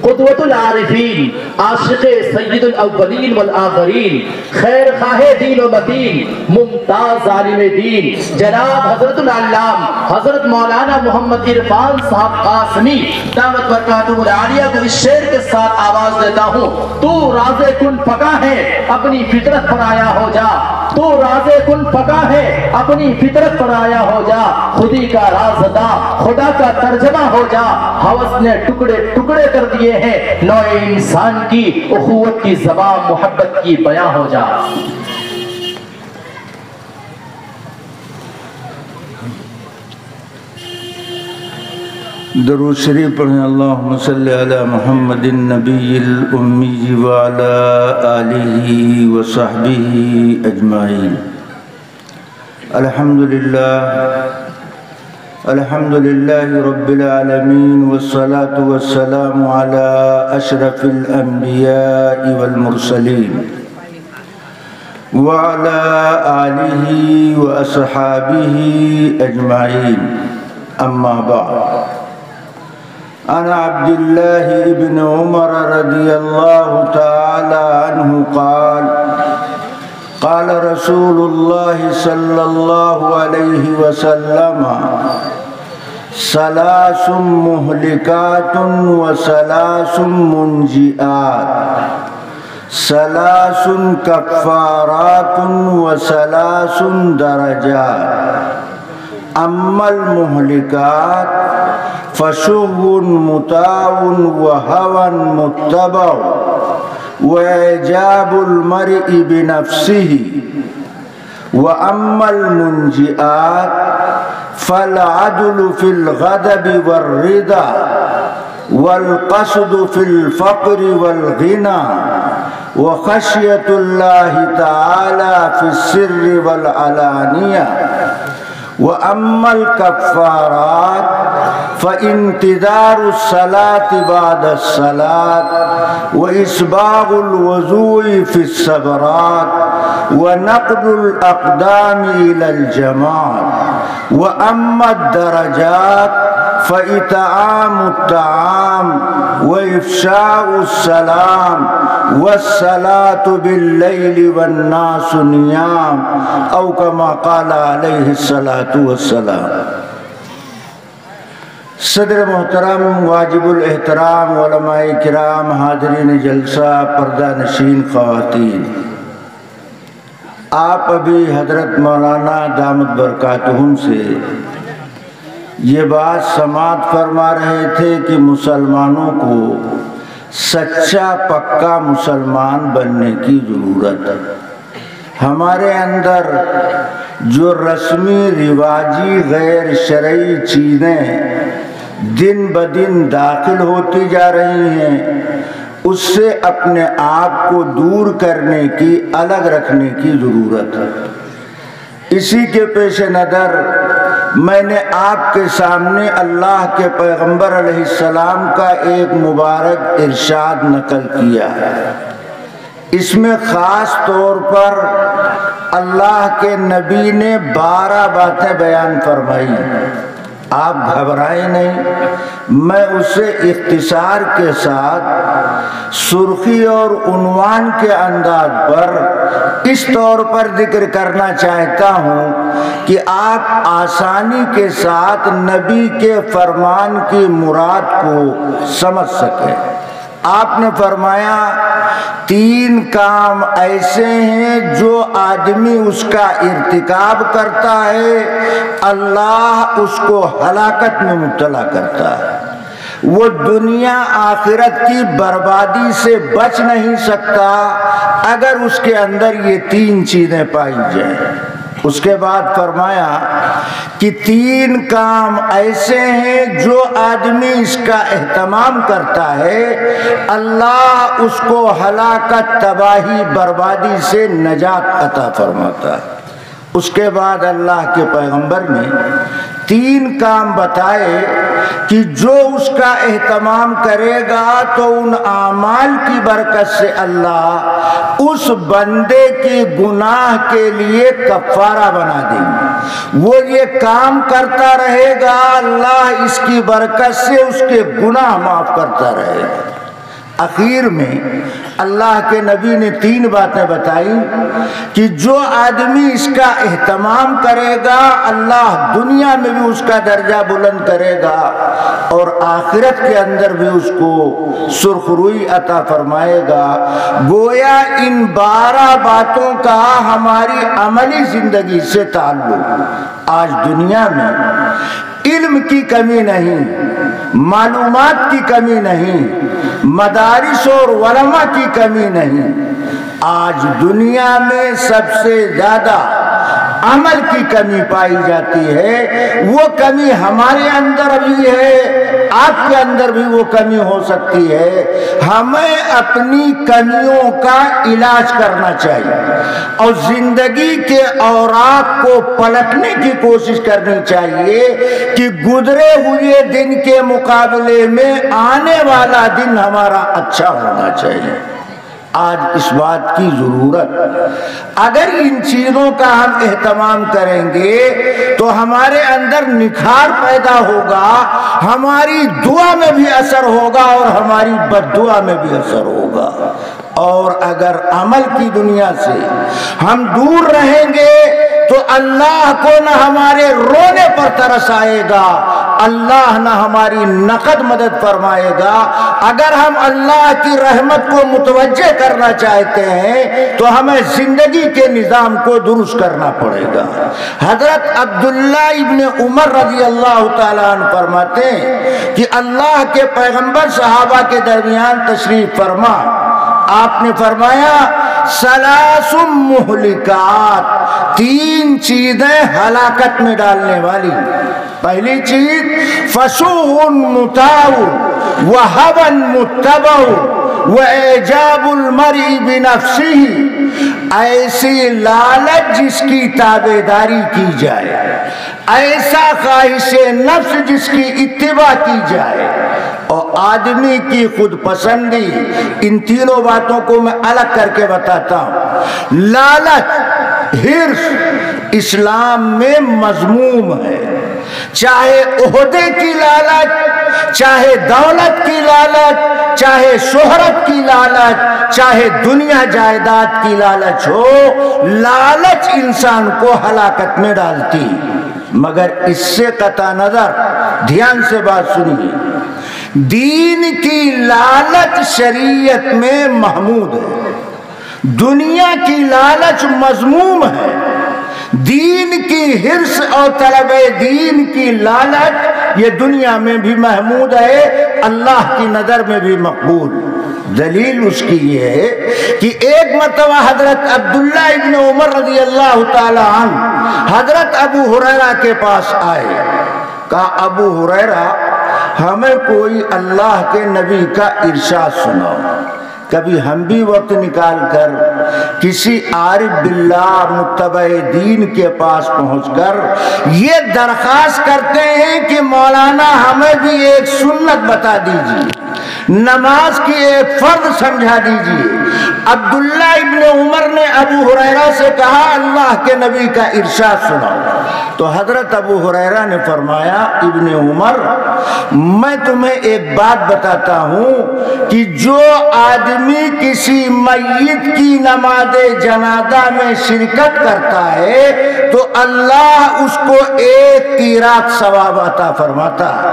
قدوۃ العارفین، عاشق سید الاولین والآخرین، خیر خواہ دین و مدین، ممتاز عالم دین، جناب حضرت العلام حضرت مولانا محمد عرفان صاحب قاسمی دعوت برکاتہ العالیہ کو اس شعر کے ساتھ آواز دیتا ہوں۔ تو راز کن پکا ہے اپنی فطرت پر آیا ہو جا، تو راز کن پکا ہے اپنی فطرت پر آیا ہو جا، خودی کا رازداں خدا کا ترجمہ ہو جا، ہوس نے ٹکڑے ٹکڑے کر دیے ہیں نوع انسان کی، اخوت کی زبان محبت کی بیاں ہو جا۔ درود شریف پڑھیں۔ اللہم صلی علی محمد النبی الامی وعلی آلہ وصحبہ اجمعین۔ الحمدللہ رب العالمین والصلاة والسلام علی اشرف الانبیاء والمرسلین وعلی آلہ واصحابہ اجمعین، اما بعد۔ عن عبد الله بن عمر رضي الله تعالى عنه قال قال رسول الله صلى الله عليه وسلم ثلاث مهلكات وثلاث منجئات، ثلاث كفارات وثلاث درجات، اما المهلكات فشغ مطاع وهوى متبع وإعجاب المرء بنفسه، وأما المنجئات فالعدل في الغضب والرضا، والقصد في الفقر والغنى، وخشية الله تعالى في السر والعلانية، وأما الكفارات فانتظار الصلاة بعد الصلاة، وإسباغ الوضوء في الصبرات، ونقض الأقدام إلى الجماعة، وأما الدرجات فإطعام الطعام، وإفشاء السلام، والصلاة بالليل والناس نيام، أو كما قال عليه الصلاة والسلام۔ صدر محترم، واجب الاحترام علماء کرام، حاضرین جلسہ، پردہ نشین خواتین، آپ ابھی حضرت مولانا دامت برکاتہم سے یہ بات سماعت فرما رہے تھے کہ مسلمانوں کو سچا پکا مسلمان بننے کی ضرورت ہے۔ ہمارے اندر جو رسمی رواجی غیر شرعی چیزیں دن بدن داخل ہوتی جا رہی ہیں، اس سے اپنے آپ کو دور کرنے کی، الگ رکھنے کی ضرورت ہے۔ اسی کے پیش نظر میں نے آپ کے سامنے اللہ کے پیغمبر علیہ السلام کا ایک مبارک ارشاد نقل کیا ہے۔ اس میں خاص طور پر اللہ کے نبی نے 12 باتیں بیان فرمائی۔ آپ گھبرائیں نہیں، میں اسے اختصار کے ساتھ سرخی اور عنوان کے انداز پر اس طور پر ذکر کرنا چاہتا ہوں کہ آپ آسانی کے ساتھ نبی کے فرمان کی مراد کو سمجھ سکیں۔ آپ نے فرمایا 3 کام ایسے ہیں جو آدمی اس کا ارتکاب کرتا ہے اللہ اس کو ہلاکت میں مبتلا کرتا ہے، وہ دنیا آخرت کی بربادی سے بچ نہیں سکتا اگر اس کے اندر یہ 3 چیزیں پائی جائیں۔ اس کے بعد فرمایا کہ 3 کام ایسے ہیں جو آدمی اس کا اہتمام کرتا ہے اللہ اس کو ہلاکت، تباہی، بربادی سے نجات عطا فرماتا ہے۔ اس کے بعد اللہ کے پیغمبر نے 3 کام بتائے کہ جو اس کا اہتمام کرے گا تو ان اعمال کی برکت سے اللہ اس بندے کے گناہ کے لیے کفارہ بنا دیں گے۔ وہ یہ کام کرتا رہے گا اللہ اس کی برکت سے اس کے گناہ معاف کرتا رہے گا۔ اخیر میں اللہ کے نبی نے 3 باتیں بتائی کہ جو آدمی اس کا اہتمام کرے گا اللہ دنیا میں بھی اس کا درجہ بلند کرے گا اور آخرت کے اندر بھی اس کو سرخ روئی عطا فرمائے گا۔ گویا ان 12 باتوں کا ہماری عملی زندگی سے تعلق۔ آج دنیا میں علم کی کمی نہیں، معلومات کی کمی نہیں، مدارس اور علماء کی کمی نہیں، آج دنیا میں سب سے زیادہ عمل کی کمی پائی جاتی ہے۔ وہ کمی ہمارے اندر بھی ہے، آپ کے اندر بھی وہ کمی ہو سکتی ہے۔ ہمیں اپنی کمیوں کا علاج کرنا چاہیے اور زندگی کے اوراق کو پلٹنے کی کوشش کرنی چاہیے کہ گزرے ہوئے دن کے مقابلے میں آنے والا دن ہمارا اچھا ہونا چاہیے۔ آج اس بات کی ضرورت، اگر ان چیزوں کا ہم اہتمام کریں گے تو ہمارے اندر نکھار پیدا ہوگا، ہماری دعا میں بھی اثر ہوگا اور ہماری بد دعا میں بھی اثر ہوگا۔ اور اگر عمل کی دنیا سے ہم دور رہیں گے تو اللہ کو نہ ہمارے رونے پر ترس آئے گا، اللہ نہ ہماری نقد مدد فرمائے گا۔ اگر ہم اللہ کی رحمت کو متوجہ کرنا چاہتے ہیں تو ہمیں زندگی کے نظام کو درست کرنا پڑے گا۔ حضرت عبداللہ ابن عمر رضی اللہ تعالیٰ عنہ فرماتے ہیں کہ اللہ کے پیغمبر صحابہ کے درمیان تشریف فرما، آپ نے فرمایا ثلاث مہلکات، 3 چیزیں ہلاکت میں ڈالنے والی۔ پہلی چیز فسوق مطاع وہوى متبع واعجاب المرء بنفسه، ایسی لالچ جس کی تابعداری کی جائے، ایسا خواہش نفس جس کی اتباع کی جائے، اور آدمی کی خود پسندی۔ ان تینوں باتوں کو میں الگ کر کے بتاتا ہوں۔ لالچ، حرص اسلام میں مذموم ہے، چاہے عہدے کی لالچ، چاہے دولت کی لالچ، چاہے شہرت کی لالچ، چاہے دنیا جائیداد کی لالچ ہو، لالچ انسان کو ہلاکت میں ڈالتی۔ مگر اس سے قطع نظر، دھیان سے بات سنیے، دین کی لالچ شریعت میں محمود ہے، دنیا کی لالچ مذموم ہے۔ دین کی حرص اور طلب دین کی لالچ یہ دنیا میں بھی محمود ہے، اللہ کی نظر میں بھی مقبول۔ دلیل اس کی یہ ہے کہ ایک مرتبہ حضرت عبداللہ ابن عمر رضی اللہ تعالی عنہ حضرت ابو ہریرہ کے پاس آئے، کہا ابو ہریرہ ہمیں کوئی اللہ کے نبی کا ارشاد سناؤ۔ کبھی ہم بھی وقت نکال کر کسی عارف باللہ متبع دین کے پاس پہنچ کر یہ درخواست کرتے ہیں کہ مولانا ہمیں بھی ایک سنت بتا دیجیے، نماز کی ایک فرض سمجھا دیجیے۔ عبداللہ ابن عمر نے ابو ہریرہ سے کہا اللہ کے نبی کا ارشاد سناؤ۔ تو حضرت ابو ہریرہ نے فرمایا ابن عمر میں تمہیں ایک بات بتاتا ہوں کہ جو آدمی کسی میت کی نماز جنازہ میں شرکت کرتا ہے تو اللہ اس کو 1 قیراط ثواب عطا فرماتا ہے،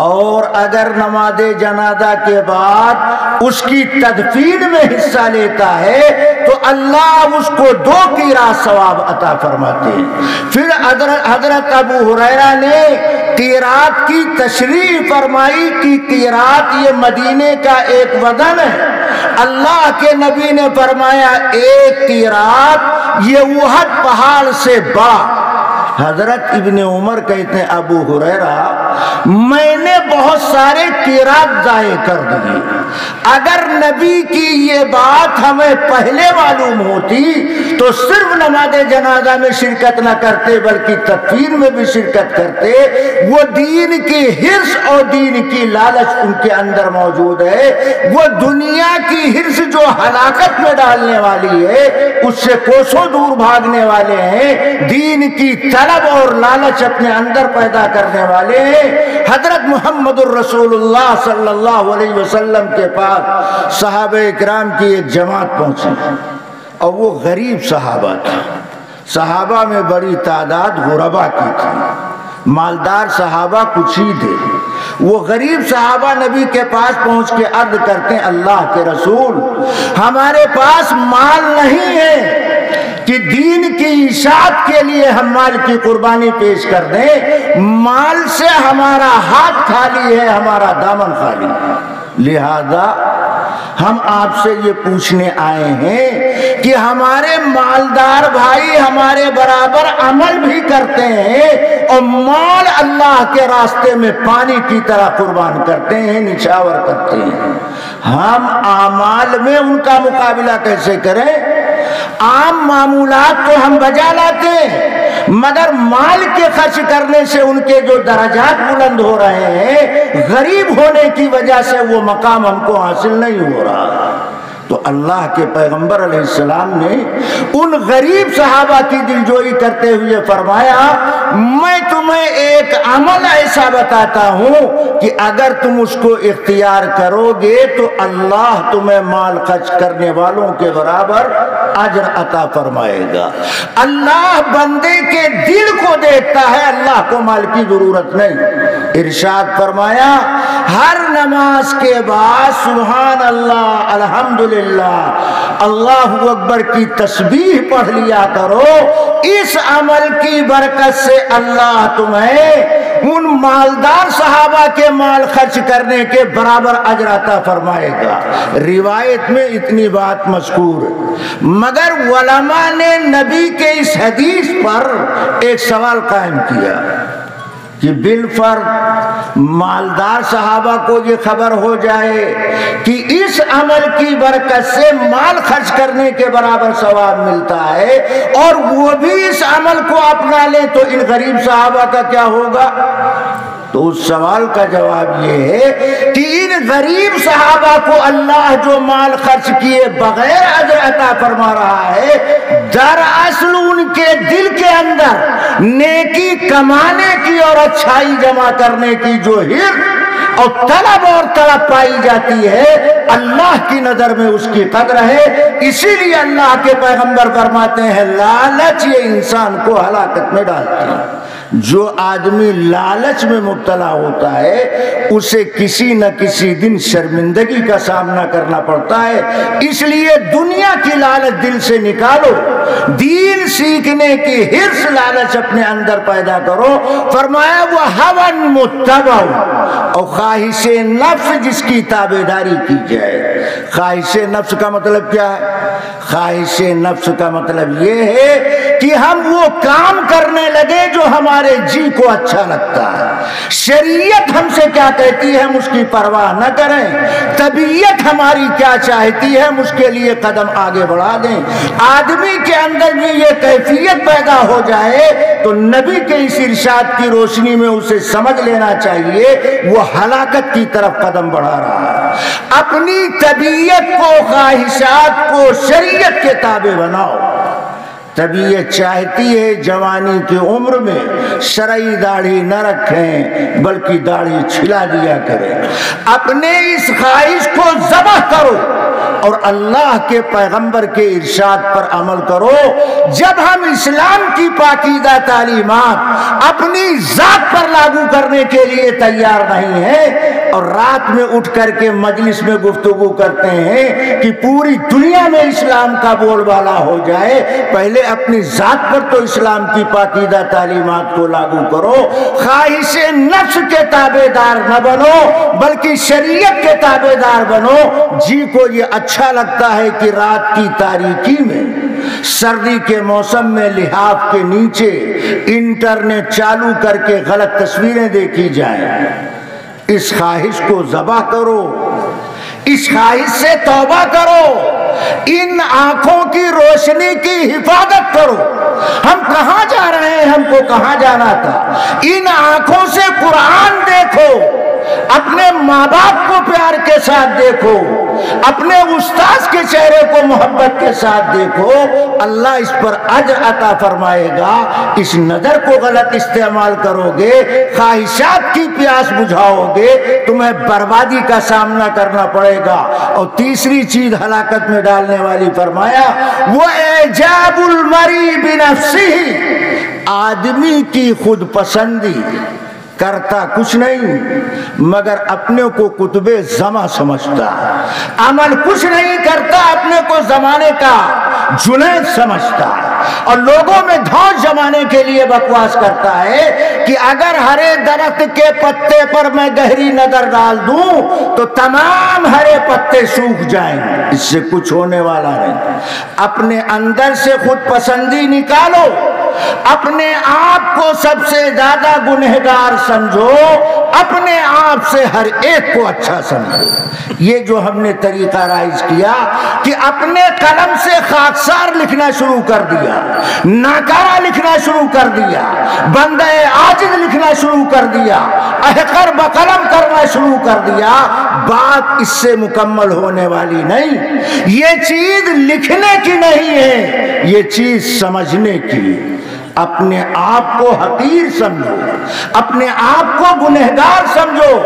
اور اگر نماز جنازہ کے بعد اس کی تدفین میں حصہ لیتا ہے تو اللہ اس کو 2 قیراط ثواب عطا فرماتے ہیں۔ پھر حضرت ابو ہریرہ نے قیراط کی تشریح فرمائی کہ قیراط یہ مدینے کا ایک وزن ہے۔ اللہ کے نبی نے فرمایا 1 قیراط یہ احد پہاڑ سے بڑا۔ حضرت ابن عمر کہتے ہیں ابو ہریرہ میں نے بہت سارے قیراط ضائع کر دیے، اگر نبی کی یہ بات ہمیں پہلے معلوم ہوتی تو صرف نماز جنازہ میں شرکت نہ کرتے بلکہ تدفین میں بھی شرکت کرتے۔ وہ دین کی حرص اور دین کی لالچ ان کے اندر موجود ہے، وہ دنیا کی حرص جو ہلاکت میں ڈالنے والی ہے اس سے کوسوں دور بھاگنے والے ہیں، دین کی طلب اور لالچ اپنے اندر پیدا کرنے والے حضرت محمد الرسول اللہ صلی اللہ علیہ وسلم کے پاس صحابہ اکرام کی ایک جماعت پہنچی، اور وہ غریب صحابہ تھے۔ صحابہ میں بڑی تعداد غربا کی تھی، مالدار صحابہ کچھ ہی تھے۔ وہ غریب صحابہ نبی کے پاس پہنچ کے عرض کرتے ہیں، اللہ کے رسول، ہمارے پاس مال نہیں ہے کہ دین کی اشاعت کے لیے ہم مال کی قربانی پیش کر دیں، مال سے ہمارا ہاتھ خالی ہے، ہمارا دامن خالی ہے، لہذا ہم آپ سے یہ پوچھنے آئے ہیں کہ ہمارے مالدار بھائی ہمارے برابر عمل بھی کرتے ہیں اور مال اللہ کے راستے میں پانی کی طرح قربان کرتے ہیں، نچھاور کرتے ہیں، ہم اعمال میں ان کا مقابلہ کیسے کریں؟ عام معمولات تو ہم بجا لاتے ہیں، مگر مال کے خرچ کرنے سے ان کے جو درجات بلند ہو رہے ہیں، غریب ہونے کی وجہ سے وہ مقام ہم کو حاصل نہیں ہو رہا۔ تو اللہ کے پیغمبر علیہ السلام نے ان غریب صحابہ کی دلجوئی کرتے ہوئے فرمایا، میں تمہیں ایک عمل ایسا بتاتا ہوں کہ اگر تم اس کو اختیار کرو گے تو اللہ تمہیں مال خرچ کرنے والوں کے برابر اجر عطا فرمائے گا۔ اللہ بندے کے دل کو دیکھتا ہے، اللہ کو مال کی ضرورت نہیں۔ ارشاد فرمایا، ہر نماز کے بعد سبحان اللہ، الحمدللہ، اللہ اکبر کی تسبیح پڑھ لیا کرو، اس عمل کی برکت سے اللہ تمہیں ان مالدار صحابہ کے مال خرچ کرنے کے برابر اجر عطا فرمائے گا۔ روایت میں اتنی بات مذکور ہے، مگر علماء نے نبی کے اس حدیث پر ایک سوال قائم کیا کہ بالفرض مالدار صحابہ کو یہ خبر ہو جائے کہ اس عمل کی برکت سے مال خرچ کرنے کے برابر ثواب ملتا ہے اور وہ بھی اس عمل کو اپنا لے تو ان غریب صحابہ کا کیا ہوگا؟ تو اس سوال کا جواب یہ ہے کہ ان غریب صحابہ کو اللہ جو مال خرچ کیے بغیر اجر عطا فرما رہا ہے، دراصل ان کے دل کے اندر نیکی کمانے کی اور اچھائی جمع کرنے کی جو حرص اور طلب پائی جاتی ہے، اللہ کی نظر میں اس کی قدر ہے۔ اسی لیے اللہ کے پیغمبر فرماتے ہیں، لالچ یہ انسان کو ہلاکت میں ڈالتی ہے۔ جو آدمی لالچ میں مبتلا ہوتا ہے اسے کسی نہ کسی دن شرمندگی کا سامنا کرنا پڑتا ہے۔ اس لیے دنیا کی لالچ دل سے نکالو، دین سیکھنے کی حرص لالچ اپنے اندر پیدا کرو۔ فرمایا وہ ہون متبع، اور خواہش نفس جس کی تابعداری کی جائے۔ خواہش نفس کا مطلب کیا ہے؟ خواہش نفس کا مطلب یہ ہے کہ ہم وہ کام کرنے لگے جو ہمارے جی کو اچھا لگتا ہے۔ شریعت ہم سے کیا کہتی ہے ہم اس کی پرواہ نہ کریں، طبیعت ہماری کیا چاہتی ہے ہم اس کے لیے قدم آگے بڑھا دیں۔ آدمی کے اندر بھی یہ کیفیت پیدا ہو جائے تو نبی کے اس ارشاد کی روشنی میں اسے سمجھ لینا چاہیے وہ ہلاکت کی طرف قدم بڑھا رہا ہے۔ اپنی طبیعت کو، خواہشات کو شریعت کے تابع بناؤ۔ طبیعت چاہتی ہے جوانی کی عمر میں شرعی داڑھی نہ رکھیں بلکہ داڑھی چھلا دیا کریں۔ اپنے اس خواہش کو ذبح کرو اور اللہ کے پیغمبر کے ارشاد پر عمل کرو۔ جب ہم اسلام کی پاکیزہ تعلیمات اپنی ذات پر لاگو کرنے کے لیے تیار نہیں ہیں اور رات میں اٹھ کر کے مجلس میں گفتگو کرتے ہیں کہ پوری دنیا میں اسلام کا بول بالا ہو جائے، پہلے اپنی ذات پر تو اسلام کی پاکیزہ تعلیمات کو لاگو کرو۔ خواہش نفس کے تابع دار نہ بنو بلکہ شریعت کے تابع دار بنو۔ جی کو یہ اچھا لگتا ہے کہ رات کی تاریکی میں، سردی کے موسم میں لحاف کے نیچے انٹرنیٹ چالو کر کے غلط تصویریں دیکھی جائیں۔ اس خواہش کو ذبح کرو، اس خواہش سے توبہ کرو، ان آنکھوں کی روشنی کی حفاظت کرو۔ ہم کہاں جا رہے ہیں؟ ہم کو کہاں جانا تھا؟ ان آنکھوں سے قرآن دیکھو، اپنے ماں باپ کو پیار کے ساتھ دیکھو، اپنے استاذ کے چہرے کو محبت کے ساتھ دیکھو، اللہ اس پر اجر عطا فرمائے گا۔ اس نظر کو غلط استعمال کرو گے، خواہشات کی پیاس بجھاؤ گے، تمہیں بربادی کا سامنا کرنا پڑے گا۔ اور تیسری چیز ہلاکت میں ڈالنے والی فرمایا وہ اعجاب المرء بنفسہ، آدمی کی خود پسندی، کرتا کچھ نہیں مگر اپنے کو کتب زماں سمجھتا، عمل کچھ نہیں کرتا، اپنے کو زمانے کا جنید سمجھتا، اور لوگوں میں دھوس جمانے کے لیے بکواس کرتا ہے کہ اگر ہرے درخت کے پتے پر میں گہری نظر ڈال دوں تو تمام ہرے پتے سوکھ جائیں گے، اس سے کچھ ہونے والا نہیں۔ اپنے اندر سے خود پسندی نکالو، اپنے آپ کو سب سے زیادہ گنہگار سمجھو، اپنے آپ سے ہر ایک کو اچھا سمجھو۔ یہ جو ہم نے طریقہ رائج کیا کہ اپنے قلم سے خاکسار لکھنا شروع کر دیا، ناکارہ لکھنا شروع کر دیا، بندہ عاجز لکھنا شروع کر دیا، احقر بقلم کرنا شروع کر دیا، بات اس سے مکمل ہونے والی نہیں۔ یہ چیز لکھنے کی نہیں ہے، یہ چیز سمجھنے کی۔ اپنے آپ کو حقیر سمجھو، اپنے آپ کو گنہگار سمجھو۔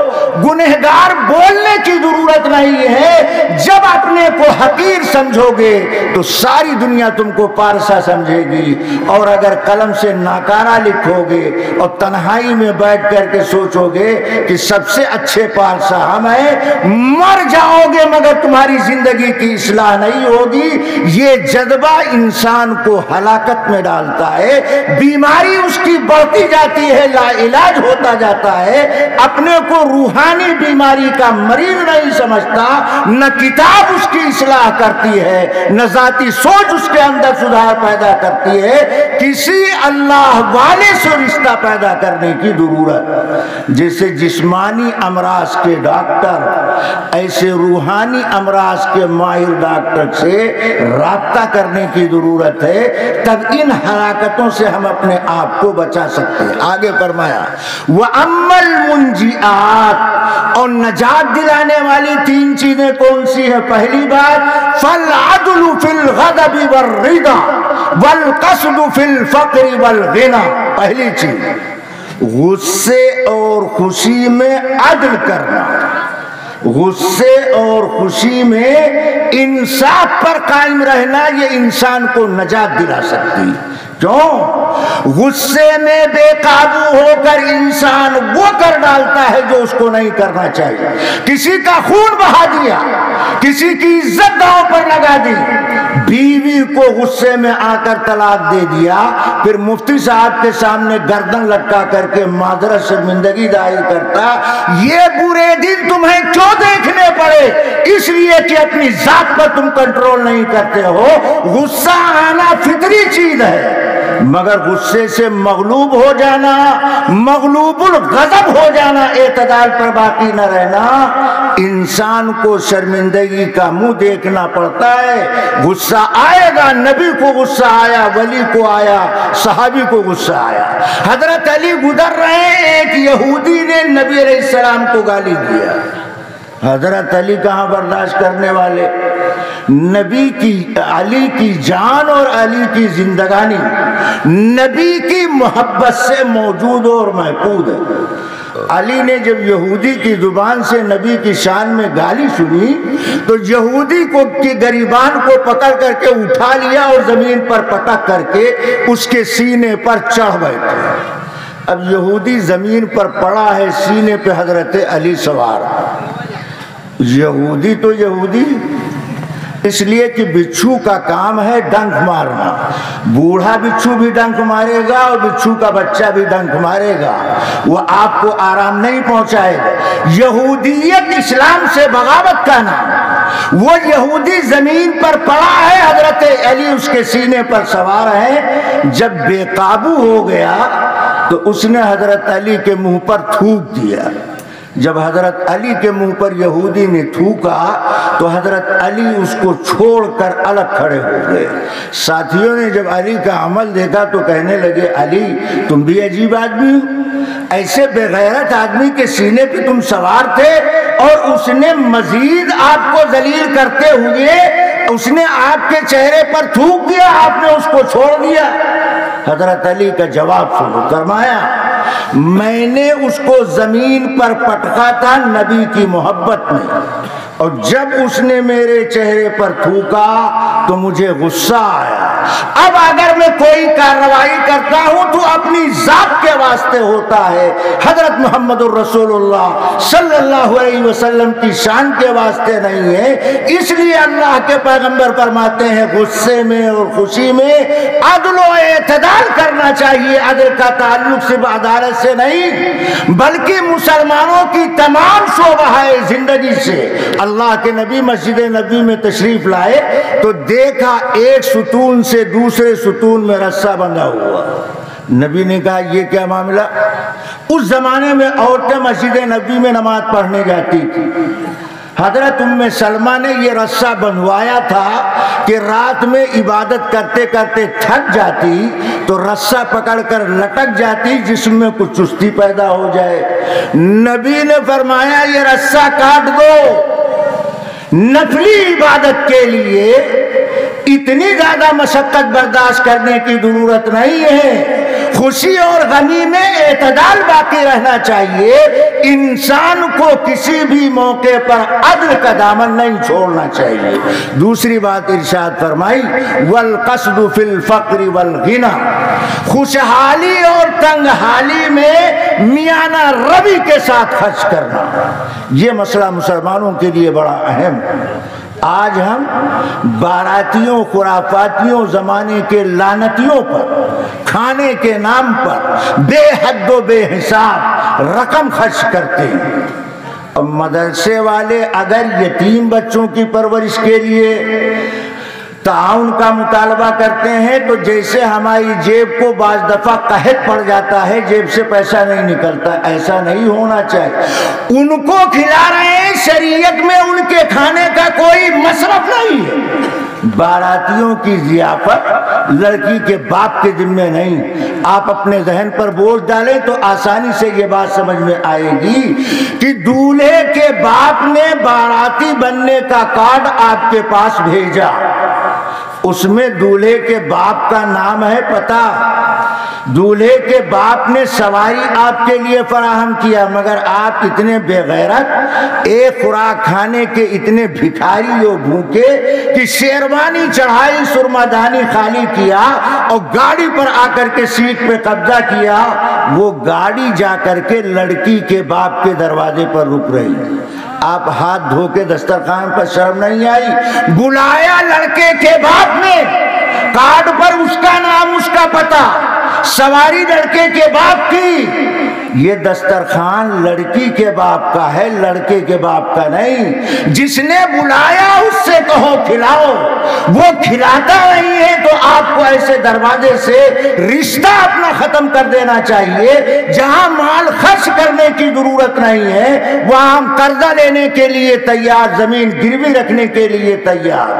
گنہگار بولنے کی ضرورت نہیں ہے، جب اپنے کو حقیر سمجھو گے تو ساری دنیا تم کو پارسا سمجھے گی، اور اگر قلم سے ناکارہ لکھو گے اور تنہائی میں بیٹھ کر کے سوچو گے کہ سب سے اچھے پارسا ہم ہیں، مر جاؤ گے مگر تمہاری زندگی کی اصلاح نہیں ہوگی۔ یہ جذبہ انسان کو ہلاکت میں ڈالتا ہے، بیماری اس کی بڑھتی جاتی ہے، لا علاج ہوتا جاتا ہے، اپنے کو روحانی بیماری کا مریض نہیں سمجھتا، نہ کتاب اس کی اصلاح کرتی ہے، نہ ذاتی سوچ اس کے اندر سدھار پیدا کرتی ہے۔ کسی اللہ والے سے رشتہ پیدا کرنے کی ضرورت، جیسے جسمانی امراض کے ڈاکٹر ایسے روحانی امراض کے ماہر ڈاکٹر سے رابطہ کرنے کی ضرورت ہے، تب ان ہلاکتوں سے ہم اپنے آپ کو بچا سکتے ہیں۔ آگے فرمایا وَأَمَّا الْمُنْجِئَاتِ، اور نجات دلانے والی تین چیزیں کون سی ہیں؟ پہلی بات فَالْعَدْلُ فِي الْغَضَبِ وَالرِّضَى وَالْقَصْدُ فِي الْفَقْرِ وَالْغِنَى۔ پہلی چیز غصے اور خوشی میں عدل کرنا، غصے اور خوشی میں انصاف پر قائم رہنا، یہ انسان کو نجات دلا سکتی۔ کیوں؟ غصے میں بے قابو ہو کر انسان وہ کر ڈالتا ہے جو اس کو نہیں کرنا چاہیے، کسی کا خون بہا دیا، کسی کی عزت داؤ پر لگا دی، بیوی کو غصے میں آ کر طلاق دے دیا، پھر مفتی صاحب کے سامنے گردن لٹکا کر کے معذرت شرمندگی ظاہر کرتا۔ یہ برے دن تمہیں کیوں دیکھنے پڑے؟ اس لیے کہ اپنی ذات پر تم کنٹرول نہیں کرتے ہو۔ غصہ آنا فطری چیز ہے، مگر غصے سے مغلوب ہو جانا، مغلوب الغضب ہو جانا، اعتدال پر باقی نہ رہنا، انسان کو شرمندگی کا منہ دیکھنا پڑتا ہے۔ غصہ آئے گا، نبی کو غصہ آیا، ولی کو آیا، صحابی کو غصہ آیا۔ حضرت علی گزر رہے ہیں، ایک یہودی نے نبی علیہ السلام کو گالی دیا، حضرت علی کہاں برداشت کرنے والے؟ نبی کی، علی کی جان اور علی کی زندگانی نبی کی محبت سے موجود اور محفوظ ہے۔ علی نے جب یہودی کی زبان سے نبی کی شان میں گالی سنی تو یہودی کو کی گریبان کو پکڑ کر کے اٹھا لیا اور زمین پر پٹک کر کے اس کے سینے پر چڑھ بیٹھے۔ اب یہودی زمین پر پڑا ہے، سینے پہ حضرت علی سوار۔ یہودی تو یہودی، اس لیے کہ بچھو کا کام ہے ڈنک مارنا، بوڑھا بچھو بھی ڈنک مارے گا اور بچھو کا بچہ بھی ڈنک مارے گا، وہ آپ کو آرام نہیں پہنچائے گا۔ یہودیت اسلام سے بغاوت کا نام۔ وہ یہودی زمین پر پڑا ہے، حضرت علی اس کے سینے پر سوار ہے۔ جب بے قابو ہو گیا تو اس نے حضرت علی کے منہ پر تھوک دیا، جب حضرت علی کے منہ پر یہودی نے تھوکا تو حضرت علی اس کو چھوڑ کر الگ کھڑے ہو گئے۔ ساتھیوں نے جب علی کا عمل دیکھا تو کہنے لگے علی تم بھی عجیب آدمی ہو، ایسے بے غیرت آدمی کے سینے پہ تم سوار تھے اور اس نے مزید آپ کو ذلیل کرتے ہوئے اس نے آپ کے چہرے پر تھوک دیا، آپ نے اس کو چھوڑ دیا۔ حضرت علی کا جواب سنو، فرمایا میں نے اس کو زمین پر پٹکا تھا نبی کی محبت میں، اور جب اس نے میرے چہرے پر تھوکا تو مجھے غصہ آیا۔ اب اگر میں کوئی کارروائی کرتا ہوں تو اپنی ذات کے واسطے ہوتا ہے، حضرت محمد الرسول اللہ صلی اللہ علیہ وسلم کی شان کے واسطے نہیں ہے۔ اس لیے اللہ کے پیغمبر فرماتے ہیں غصے میں اور خوشی میں عدل و اعتدال کرنا چاہیے۔ عدل کا تعلق صرف عدالت سے نہیں بلکہ مسلمانوں کی تمام شعبہ زندگی سے۔ اللہ کے نبی مسجد نبی میں تشریف لائے تو دیکھا ایک ستون سے دوسرے ستون میں رسہ بندھا ہوا۔ نبی نے کہا یہ کیا معاملہ؟ اس زمانے میں عورتیں مسجد نبی میں نماز پڑھنے جاتی تھی۔ حضرت ام سلمہ نے یہ رسہ بندھوایا تھا کہ رات میں عبادت کرتے کرتے تھک جاتی تو رسہ پکڑ کر لٹک جاتی، جسم میں کچھ چستی پیدا ہو جائے۔ نبی نے فرمایا یہ رسہ کاٹ دو، نفلی عبادت کے لیے اتنی زیادہ مشقت برداشت کرنے کی ضرورت نہیں ہے۔ خوشی اور غمی میں اعتدال باقی رہنا چاہیے۔ انسان کو کسی بھی موقع پر عدل کا دامن نہیں چھوڑنا چاہیے۔ دوسری بات ارشاد فرمائی والقصد فی الفقر والغنى، خوشحالی اور تنگحالی میں میانہ روی کے ساتھ خرچ کرنا، یہ مسئلہ مسلمانوں کے لیے بڑا اہم ہے۔ آج ہم باراتیوں خرافاتیوں زمانے کے لعنتیوں پر کھانے کے نام پر بے حد و بے حساب رقم خرچ کرتے ہیں۔ اور مدرسے والے اگر یتیم بچوں کی پرورش کے لیے تعاون کا مطالبہ کرتے ہیں تو جیسے ہماری جیب کو بعض دفعہ قحط پڑ جاتا ہے، جیب سے پیسہ نہیں نکلتا، ایسا نہیں ہونا چاہیے۔ ان کو کھلا رہے ہیں، شریعت میں ان کے کھانے کا کوئی مصرف نہیں ہے۔ باراتیوں کی ضیافت لڑکی کے باپ کے ذمہ نہیں۔ آپ اپنے ذہن پر بوجھ ڈالیں تو آسانی سے یہ بات سمجھ میں آئے گی کہ دولہے کے باپ نے باراتی بننے کا کارڈ آپ کے پاس بھیجا، اس میں دولہے کے باپ کا نام ہے، پتہ، دولہے کے باپ نے سواری آپ کے لیے فراہم کیا، مگر آپ اتنے بے غیرت، ایک خوراک کھانے کے اتنے بھکاری اور بھوکے کہ شیروانی چڑھائی، سرما دانی خالی کیا اور گاڑی پر آ کر کے سیٹ پہ قبضہ کیا۔ وہ گاڑی جا کر کے لڑکی کے باپ کے دروازے پر رک رہی، آپ ہاتھ دھو کے دسترخوان پر شرم نہیں آئی؟ بلایا لڑکے کے باپ نے، کارڈ پر اس کا نام اس کا پتہ، سواری لڑکے کے باپ کی۔ یہ دسترخوان لڑکی کے باپ کا ہے، لڑکے کے باپ کا نہیں۔ جس نے بلایا اس سے کہو کھلاؤ، وہ کھلاتا نہیں ہے تو آپ کو ایسے دروازے سے رشتہ اپنا ختم کر دینا چاہیے۔ جہاں مال خرچ کرنے کی ضرورت نہیں ہے وہاں ہم قرضہ لینے کے لیے تیار، زمین گروی رکھنے کے لیے تیار،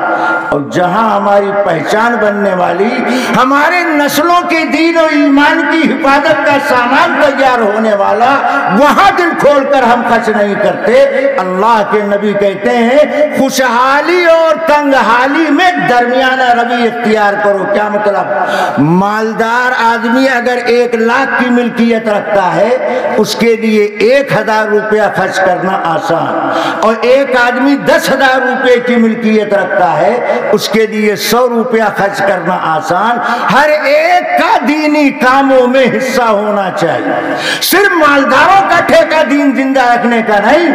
اور جہاں ہماری پہچان بننے والی، ہمارے نسلوں کے دین و ایمان کی حفاظت کا سامان تیار ہونے والا، وہاں دل کھول کر ہم خرچ نہیں کرتے۔ اللہ کے نبی کہتے ہیں خوشحالی اور تنگحالی میں درمیانہ روی اختیار کرو۔ کیا مطلب؟ مالدار آدمی اگر 1 لاکھ کی ملکیت رکھتا ہے اس کے لیے 1000 روپیہ خرچ کرنا آسان، اور ایک آدمی 10,000 روپے کی ملکیت رکھتا ہے اس کے لیے 100 روپیہ خرچ کرنا آسان۔ ہر ایک کا دینی کاموں میں حصہ ہونا چاہیے، صرف مالداروں کا ٹھیکہ دین زندہ رکھنے کا نہیں۔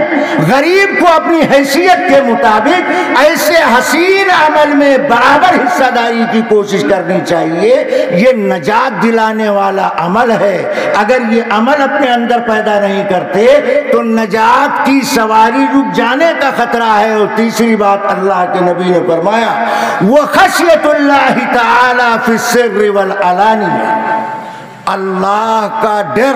غریب کو اپنی حیثیت کے مطابق ایسے حسین عمل میں برابر حصہ داری کی کوشش کرنی چاہیے۔ یہ نجات دلانے والا عمل ہے۔ اگر یہ عمل اپنے اندر پیدا نہیں کرتے تو نجات کی سواری رک جانے کا خطرہ ہے۔ اور تیسری بات اللہ کے نبی نے فرمایا وَخَشْيَةُ اللَّهِ تَعَالَى فِي السِّرِّ وَالْعَلَانِيَةِ، اللہ کا ڈر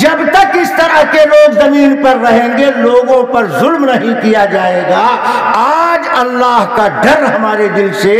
جب تک اس طرح کے لوگ زمین پر رہیں گے لوگوں پر ظلم نہیں کیا جائے گا۔ آج اللہ کا ڈر ہمارے دل سے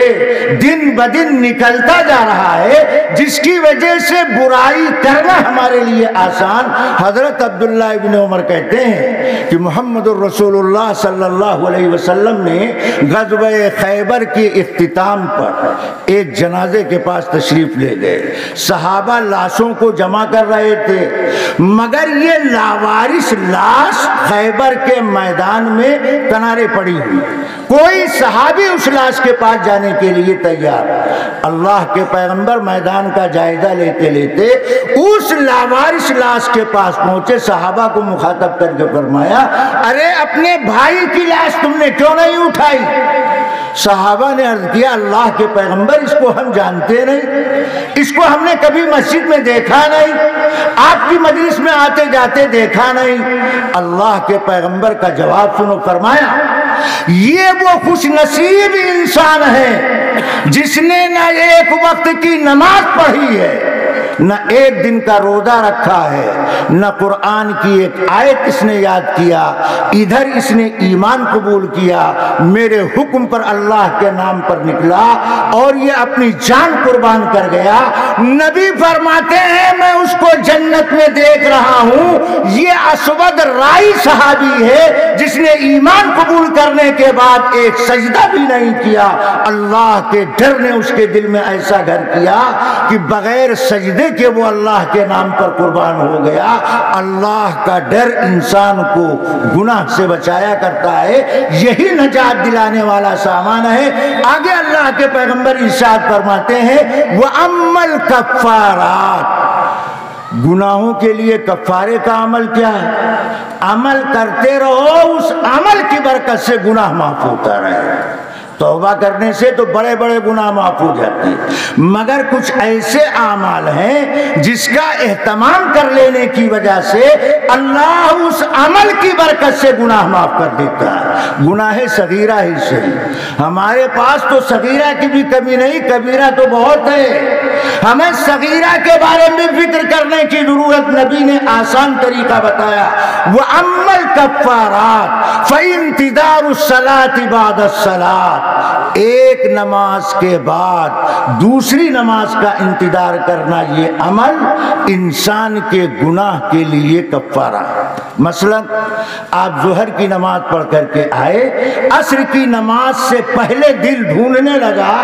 دن بدن نکلتا جا رہا ہے، جس کی وجہ سے برائی کرنا ہمارے لیے آسان۔ حضرت عبداللہ ابن عمر کہتے ہیں کہ محمد الرسول اللہ صلی اللہ علیہ وسلم نے غزوہ خیبر کے اختتام پر ایک جنازے کے پاس تشریف لے گئے۔ صحابہ لاشوں کو جمع کر رہے تھے، مگر یہ لاوارث لاش خیبر کے میدان میں کنارے پڑی ہوئی، کوئی صحابی اس لاش کے پاس جانے کے لیے تیار۔ اللہ کے پیغمبر میدان کا جائزہ لیتے لیتے اس لاوارث لاش کے پاس پہنچے، صحابہ کو مخاطب کر کے فرمایا، ارے اپنے بھائی کی لاش تم نے کیوں نہیں اٹھائی؟ صحابہ نے عرض کیا، اللہ کے پیغمبر اس کو ہم جانتے نہیں، اس کو ہم نے کبھی مسجد میں دیکھا نہیں، آپ کی مجلس میں آتے جاتے دیکھا نہیں۔ اللہ کے پیغمبر کا جواب سنو، فرمایا یہ وہ خوش نصیب انسان ہے جس نے نہ ایک وقت کی نماز پڑھی ہے، نہ ایک دن کا روزہ رکھا ہے، نہ قرآن کی ایک آیت اس نے یاد کیا، ادھر اس نے ایمان قبول کیا، میرے حکم پر اللہ کے نام پر نکلا اور یہ اپنی جان قربان کر گیا۔ نبی فرماتے ہیں میں اس کو جنت میں دیکھ رہا ہوں، یہ اسود رائی صحابی ہے جس نے ایمان قبول کرنے کے بعد ایک سجدہ بھی نہیں کیا۔ اللہ کے ڈر نے اس کے دل میں ایسا گھر کیا کہ بغیر سجدے کہ وہ اللہ کے نام پر قربان ہو گیا۔ اللہ کا ڈر انسان کو گناہ سے بچایا کرتا ہے، یہی نجات دلانے والا سامان ہے۔ آگے اللہ کے پیغمبر ارشاد فرماتے ہیں وَأَمَّا الْكَفَّارَاتُ، گناہوں کے لیے کفارے کا عمل کیا ہے؟ عمل کرتے رہو، اس عمل کی برکت سے گناہ معاف ہوتا رہے۔ توبہ کرنے سے تو بڑے بڑے گناہ معاف ہو جاتے ہیں، مگر کچھ ایسے اعمال ہیں جس کا اہتمام کر لینے کی وجہ سے اللہ اس عمل کی برکت سے گناہ معاف کر دیتا ہے۔ گناہ صغیرہ ہی صحیح، ہمارے پاس تو صغیرہ کی بھی کمی نہیں، کبیرہ تو بہت ہے۔ ہمیں صغیرہ کے بارے میں فکر کرنے کی ضرورت، نبی نے آسان طریقہ بتایا، وَأَمَّا الْكَفَّارَاتُ فَإِنْتِظَارُ الصَّلَاةِ بَعْدَ الصَّلَاةِ، ایک نماز کے بعد دوسری نماز کا انتظار کرنا، یہ عمل انسان کے گناہ کے لیے کفارہ۔ مثلا آپ ظہر کی نماز پڑھ کر کے آئے، عصر کی نماز سے پہلے دل ڈھونڈنے لگا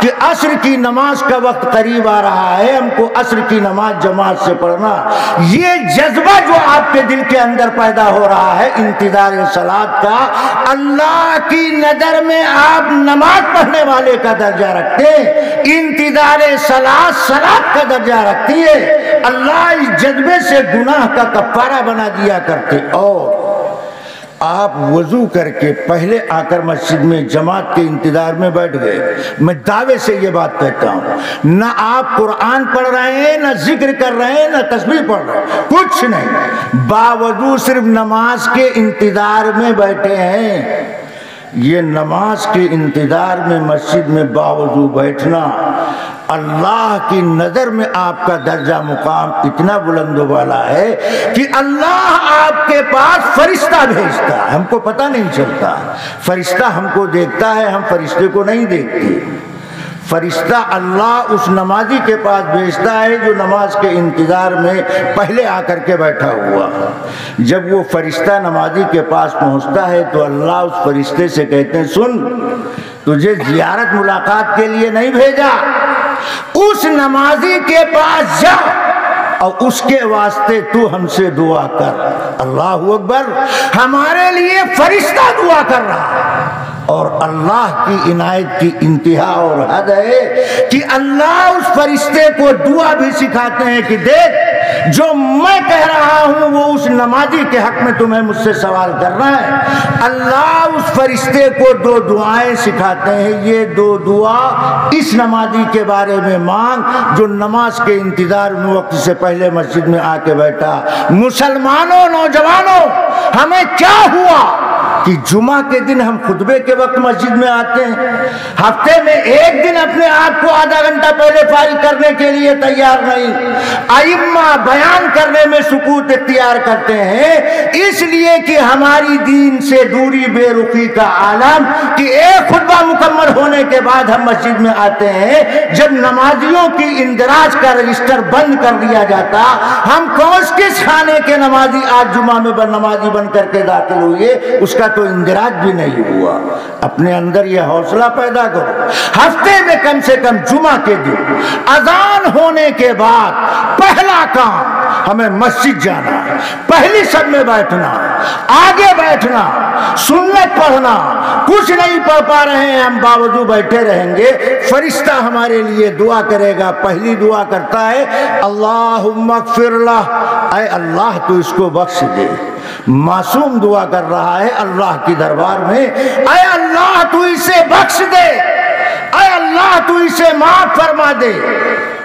کہ عصر کی نماز کا وقت قریب آ رہا ہے، ہم کو عصر کی نماز جماعت سے پڑھنا۔ یہ جذبہ جو آپ کے دل کے اندر پیدا ہو رہا ہے انتظار صلاۃ کا، اللہ کی نظر میں آپ نماز پڑھنے والے کا درجہ رکھتے ہیں، انتظار صلاۃ کا درجہ رکھتی ہے۔ اللہ اس جذبے سے گناہ کا کفارہ بنا دیا کرتے۔ اور آپ وضو کر کے پہلے آ کر مسجد میں جماعت کے انتظار میں بیٹھ گئے، میں دعوے سے یہ بات کہتا ہوں، نہ آپ قرآن پڑھ رہے ہیں، نہ ذکر کر رہے ہیں، نہ تسبیح پڑھ رہے ہیں، کچھ نہیں، باوضو صرف نماز کے انتظار میں بیٹھے ہیں۔ یہ نماز کے انتظار میں مسجد میں باوضو بیٹھنا، اللہ کی نظر میں آپ کا درجہ مقام اتنا بلند و بالا ہے کہ اللہ آپ کے پاس فرشتہ بھیجتا ہے، ہم کو پتہ نہیں چلتا، فرشتہ ہم کو دیکھتا ہے، ہم فرشتے کو نہیں دیکھتے۔ فرشتہ اللہ اس نمازی کے پاس بھیجتا ہے جو نماز کے انتظار میں پہلے آ کر کے بیٹھا ہوا۔ جب وہ فرشتہ نمازی کے پاس پہنچتا ہے تو اللہ اس فرشتے سے کہتے ہیں سن، تجھے زیارت ملاقات کے لیے نہیں بھیجا، اس نمازی کے پاس جا اور اس کے واسطے تو ہم سے دعا کر۔ اللہ اکبر، ہمارے لیے فرشتہ دعا کر رہا ہے۔ اور اللہ کی عنایت کی انتہا اور حد ہے کہ اللہ اس فرشتے کو دعا بھی سکھاتے ہیں کہ دیکھ جو میں کہہ رہا ہوں وہ اس نمازی کے حق میں تمہیں مجھ سے سوال کرنا ہے۔ اللہ اس فرشتے کو دو دعائیں سکھاتے ہیں، یہ دو دعا اس نمازی کے بارے میں مانگ جو نماز کے انتظار میں وقت سے پہلے مسجد میں آ کے بیٹھا۔ مسلمانوں، نوجوانوں، ہمیں کیا ہوا؟ کہ جمعہ کے دن ہم خطبے کے وقت مسجد میں آتے ہیں، ہفتے میں ایک دن اپنے آپ کو آدھا گھنٹہ پہلے فارغ کرنے کے لیے تیار نہیں۔ ائمہ بیان کرنے میں سکوت اختیار کرتے ہیں، اس لیے کہ ہماری دین سے دوری بے رخی کا عالم کہ ایک خطبہ مکمل ہونے کے بعد ہم مسجد میں آتے ہیں، جب نمازیوں کی اندراج کا رجسٹر بند کر دیا جاتا، ہم کس خانے کے نمازی آج جمعہ میں نمازی بن کر کے داخل ہوئے، اس کا تو اندراج بھی نہیں ہوا۔ اپنے اندر یہ حوصلہ پیدا کرو، ہفتے میں کم سے کم جمعہ کے دن اذان ہونے کے بعد پہلا کام ہمیں مسجد جانا، پہلی سب میں بیٹھنا، آگے بیٹھنا، سنت پڑھنا۔ کچھ نہیں پڑھ پا رہے ہیں ہم باوجود بیٹھے رہیں گے، فرشتہ ہمارے لیے دعا کرے گا۔ پہلی دعا کرتا ہے اللہم اغفر لہ، اے اللہ تو اس کو بخش دے۔ معصوم دعا کر رہا ہے اللہ کی دربار میں، اے اللہ تو اسے بخش دے، اے اللہ تو اسے معاف فرما دے،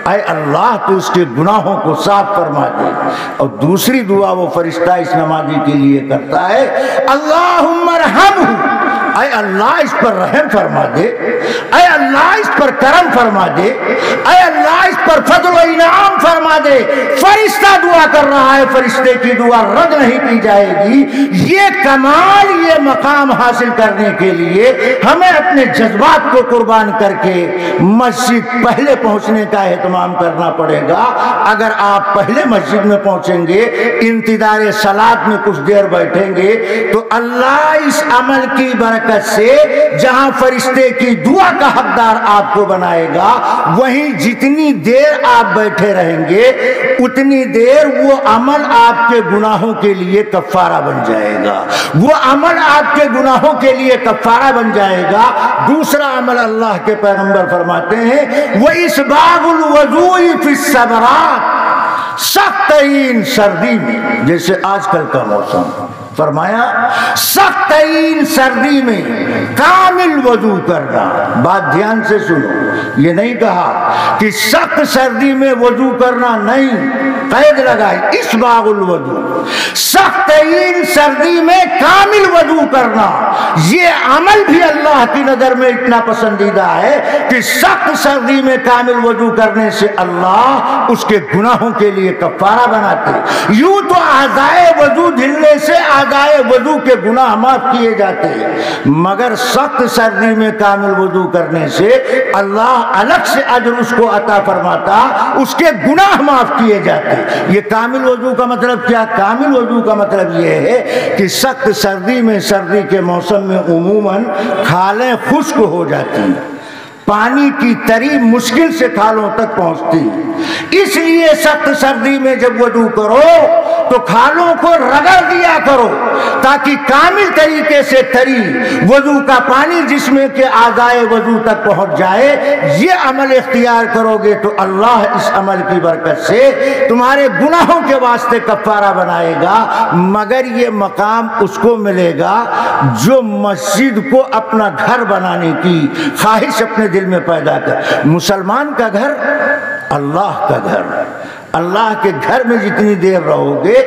اے اللہ تو اس کے گناہوں کو صاف فرما دے۔ اور دوسری دعا وہ فرشتہ اس نمازی کے لیے کرتا ہے اللہم ارحمہ، اے اللہ اس پر رحم فرما دے، اے اللہ اس پر کرم فرما دے، اے اللہ اس پر فضل و انعام فرما دے۔ فرشتہ دعا کر رہا ہے، فرشتے کی دعا رد نہیں کی جائے گی۔ یہ کمال، یہ مقام حاصل کرنے کے لیے ہمیں اپنے جذبات کو قربان کر کے مسجد پہلے پہنچنے کا اہتمام کرنا پڑے گا۔ اگر آپ پہلے مسجد میں پہنچیں گے، انتظار صلاۃ میں کچھ دیر بیٹھیں گے، تو اللہ اس عمل کی برکت سے جہاں فرشتے کی دعا کا حقدار آپ کو بنائے گا، وہیں جتنی دیر آپ بیٹھے رہیں گے اتنی دیر وہ عمل آپ کے گناہوں کے لیے کفارہ بن جائے گا، وہ عمل آپ کے گناہوں کے لیے کفارہ بن جائے گا۔ دوسرا عمل اللہ کے پیغمبر فرماتے ہیں وَإِسْبَاغُ الْوُضُوءِ فِي الصَّبْرَاتِ، سخت ترین سردی میں، جیسے آج کل کا موسم، فرمایا سخت ترین سردی میں کامل وضو کرنا۔ بات دھیان سے سنو، یہ نہیں کہا کہ سخت سردی میں وضو کرنا، نہیں، قید لگائی اسباغ الوضو، سخت ترین سردی میں کامل وضو کرنا۔ یہ عمل بھی اللہ کی نظر میں اتنا پسندیدہ ہے کہ سخت سردی میں کامل وضو کرنے سے اللہ اس کے گناہوں کے لیے کفارہ بناتے۔ یوں تو اعضائے وضو دھلنے سے اعضائے وضو کے گناہ معاف کیے جاتے ہیں، مگر سخت سردی میں کامل وضو کرنے سے اللہ الگ سے اجر اس کو عطا فرماتا، اس کے گناہ معاف کیے جاتے۔ یہ کامل وضو کا مطلب کیا؟ کامل وضو کا مطلب یہ ہے کہ سخت سردی میں، سردی کے موسم میں عموماً کھالیں خشک ہو جاتی ہیں، پانی کی تری مشکل سے کھالوں تک پہنچتی ہے، اس لیے سخت سردی میں جب وضو کرو تو کھالوں کو رگڑ دیا کرو تاکہ کامل طریقے سے تری وضو کا پانی جسم کے اعضائے وضو تک پہنچ جائے۔ یہ عمل اختیار کرو گے تو اللہ اس عمل کی برکت سے تمہارے گناہوں کے واسطے کفارہ بنائے گا، مگر یہ مقام اس کو ملے گا جو مسجد کو اپنا گھر بنانے کی خواہش اپنے دل میں پیدا کر۔ مسلمان کا گھر اللہ کا گھر، اللہ کے گھر میں جتنی دیر رہو گے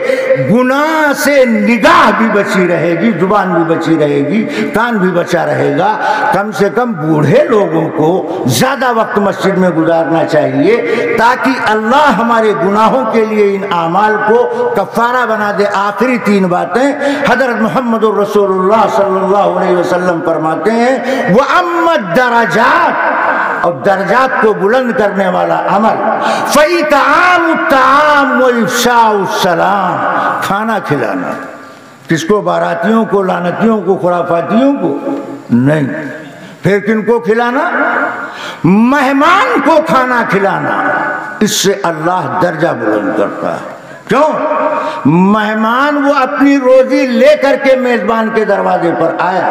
گناہ سے نگاہ بھی بچی رہے گی، زبان بھی بچی رہے گی، کان بھی بچا رہے گا۔ کم سے کم بوڑھے لوگوں کو زیادہ وقت مسجد میں گزارنا چاہیے تاکہ اللہ ہمارے گناہوں کے لیے ان اعمال کو کفارہ بنا دے۔ آخری تین باتیں حضرت محمد الرسول اللہ صلی اللہ علیہ وسلم فرماتے ہیں وَأَمَّا الدَّرَجَاتِ، اور درجات کو بلند کرنے والا عمل فَإِطْعَامُ الطَّعَامِ وَإِفْشَاءُ السَّلَامِ، کھانا کھلانا۔ کس کو؟ باراتیوں کو، لعنتیوں کو، خرافاتیوں کو نہیں۔ پھر کن کو کھلانا؟ مہمان کو کھانا کھلانا۔ اس سے اللہ درجہ بلند کرتا ہے۔ کیوں؟ مہمان وہ اپنی روزی لے کر کے میزبان کے دروازے پر آیا،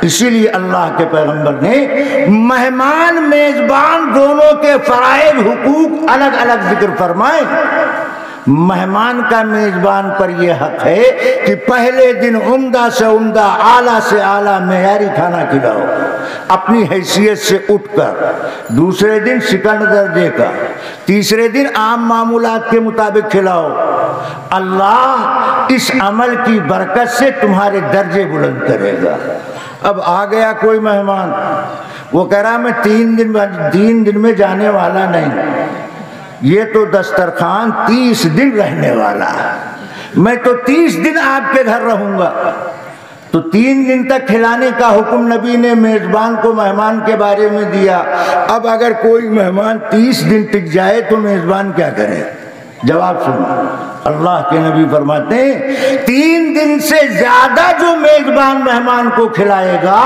اسی لیے اللہ کے پیغمبر نے مہمان میزبان دونوں کے فرائض حقوق الگ الگ ذکر فرمائے۔ مہمان کا میزبان پر یہ حق ہے کہ پہلے دن عمدہ سے عمدہ، اعلیٰ سے اعلیٰ معیاری کھانا کھلاؤ اپنی حیثیت سے اٹھ کر، دوسرے دن سیکنڈ درجے کا، تیسرے دن عام معمولات کے مطابق کھلاؤ، اللہ اس عمل کی برکت سے تمہارے درجے بلند کرے گا۔ اب آ گیا کوئی مہمان، وہ کہہ رہا میں 3 دن میں جانے والا نہیں، یہ تو دسترخوان 30 دن رہنے والا ہے، میں تو 30 دن آپ کے گھر رہوں گا۔ تو 3 دن تک کھلانے کا حکم نبی نے میزبان کو مہمان کے بارے میں دیا۔ اب اگر کوئی مہمان 30 دن ٹک جائے تو میزبان کیا کرے؟ جواب سنو، اللہ کے نبی فرماتے ہیں 3 دن سے زیادہ جو میزبان مہمان کو کھلائے گا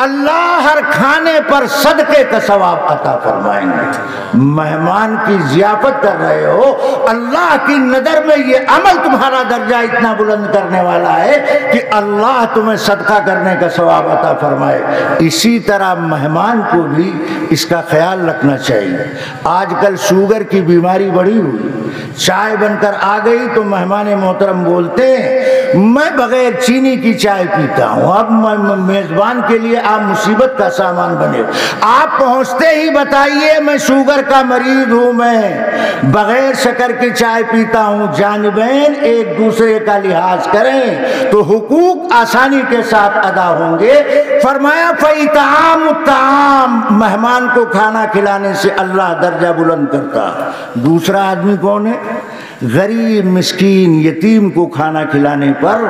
اللہ ہر کھانے پر صدقے کا ثواب عطا فرمائیں گے۔ مہمان کی ضیافت کر رہے ہو، اللہ کی نظر میں یہ عمل تمہارا درجہ اتنا بلند کرنے والا ہے کہ اللہ تمہیں صدقہ کرنے کا ثواب عطا فرمائے۔ اسی طرح مہمان کو بھی اس کا خیال رکھنا چاہیے۔ آج کل شوگر کی بیماری بڑی ہوئی، چائے بن کر آ گئی تو مہمان محترم بولتے ہیں میں بغیر چینی کی چائے پیتا ہوں، اب میزبان کے لیے آپ مصیبت کا سامان بنے ہو۔ آپ پہنچتے ہی بتائیے میں شوگر کا مریض ہوں، میں بغیر شکر کی چائے پیتا ہوں۔ جانبین ایک دوسرے کا لحاظ کریں تو حقوق آسانی کے ساتھ ادا ہوں گے۔ فرمایا فَإِطْعَامُ الطَّعَامِ، مہمان کو کھانا کھلانے سے اللہ درجہ بلند کرتا۔ دوسرا آدمی کون ہے؟ غریب مسکین یتیم کو کھانا کھلانے پر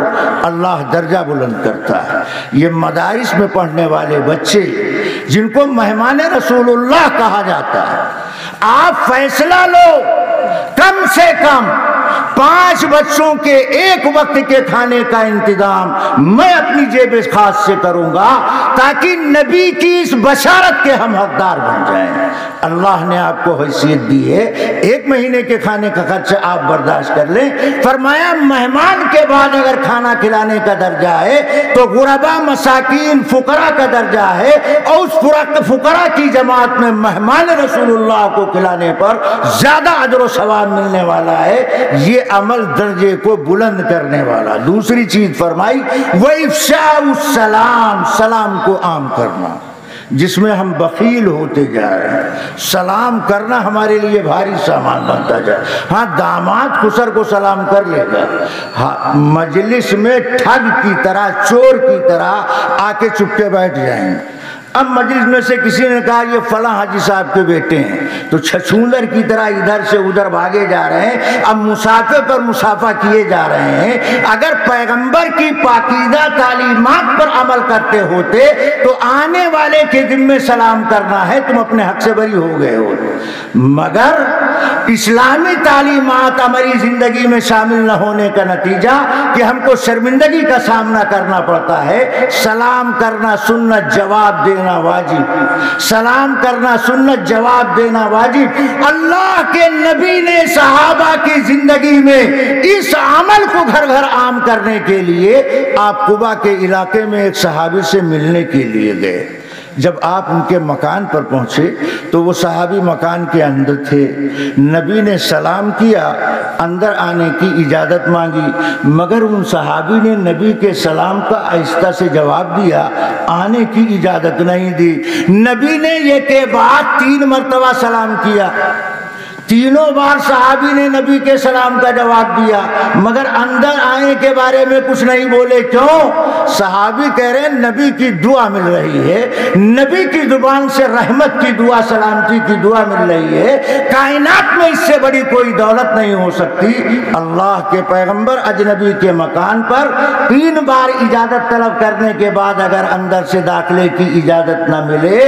اللہ درجہ بلند کرتا ہے۔ یہ مدارس میں پڑھنے والے بچے جن کو مہمان رسول اللہ کہا جاتا ہے، آپ فیصلہ لو کم سے کم 5 بچوں کے ایک وقت کے کھانے کا انتظام میں اپنی جیب خاص سے کروں گا تاکہ نبی کی اس بشارت کے ہم حقدار بن جائیں۔ اللہ نے آپ کو حیثیت دی ہے، 1 مہینے کے کھانے کا خرچہ آپ برداشت کر لیں۔ فرمایا مہمان کے بعد اگر کھانا کھلانے کا درجہ ہے تو غربا مساکین فقراء کا درجہ ہے، اور اس فقراء کی جماعت میں مہمان رسول اللہ کو کھلانے پر زیادہ اجر و ثواب ملنے والا ہے۔ یہ عمل درجے کو بلند کرنے والا۔ دوسری چیز فرمائی وَإِفْشَاءُ السَّلَامِ، سلام کو عام کرنا، جس میں ہم بخیل ہوتے جا رہے ہیں۔ سلام کرنا ہمارے لیے بھاری سامان بنتا جائے۔ ہاں داماد خسر کو سلام کر لے گا، ہاں مجلس میں ٹھگ کی طرح چور کی طرح آ کے چپ کے بیٹھ جائیں گے۔ اب مجلس میں سے کسی نے کہا یہ فلاں حاجی صاحب کے بیٹے ہیں تو چھچھولر کی طرح ادھر سے ادھر بھاگے جا رہے ہیں۔ اب مسافے پر مسافہ کیے جا رہے ہیں۔ اگر پیغمبر کی پاکیزہ تعلیمات پر عمل کرتے ہوتے تو آنے والے کے ذمے سلام کرنا ہے، تم اپنے حق سے بری ہو گئے ہو۔ مگر اسلامی تعلیمات ہماری زندگی میں شامل نہ ہونے کا نتیجہ کہ ہم کو شرمندگی کا سامنا کرنا پڑتا ہے۔ سلام کرنا سنت، جواب دینا واجب۔ سلام کرنا سنت، جواب دینا واجب۔ اللہ کے نبی نے صحابہ کی زندگی میں اس عمل کو گھر گھر عام کرنے کے لیے آپ قبا کے علاقے میں ایک صحابی سے ملنے کے لیے گئے۔ جب آپ ان کے مکان پر پہنچے تو وہ صحابی مکان کے اندر تھے۔ نبی نے سلام کیا، اندر آنے کی اجازت مانگی، مگر ان صحابی نے نبی کے سلام کا آہستہ سے جواب دیا، آنے کی اجازت نہیں دی۔ نبی نے یہ کے بعد 3 مرتبہ سلام کیا، تینوں بار صحابی نے نبی کے سلام کا جواب دیا، مگر اندر آنے کے بارے میں کچھ نہیں بولے۔ کیوں؟ صحابی کہہ رہے ہیں نبی کی دعا مل رہی ہے، نبی کی زبان سے رحمت کی دعا، سلامتی کی دعا مل رہی ہے۔ کائنات میں اس سے بڑی کوئی دولت نہیں ہو سکتی۔ اللہ کے پیغمبر اجنبی کے مکان پر 3 بار اجازت طلب کرنے کے بعد اگر اندر سے داخلے کی اجازت نہ ملے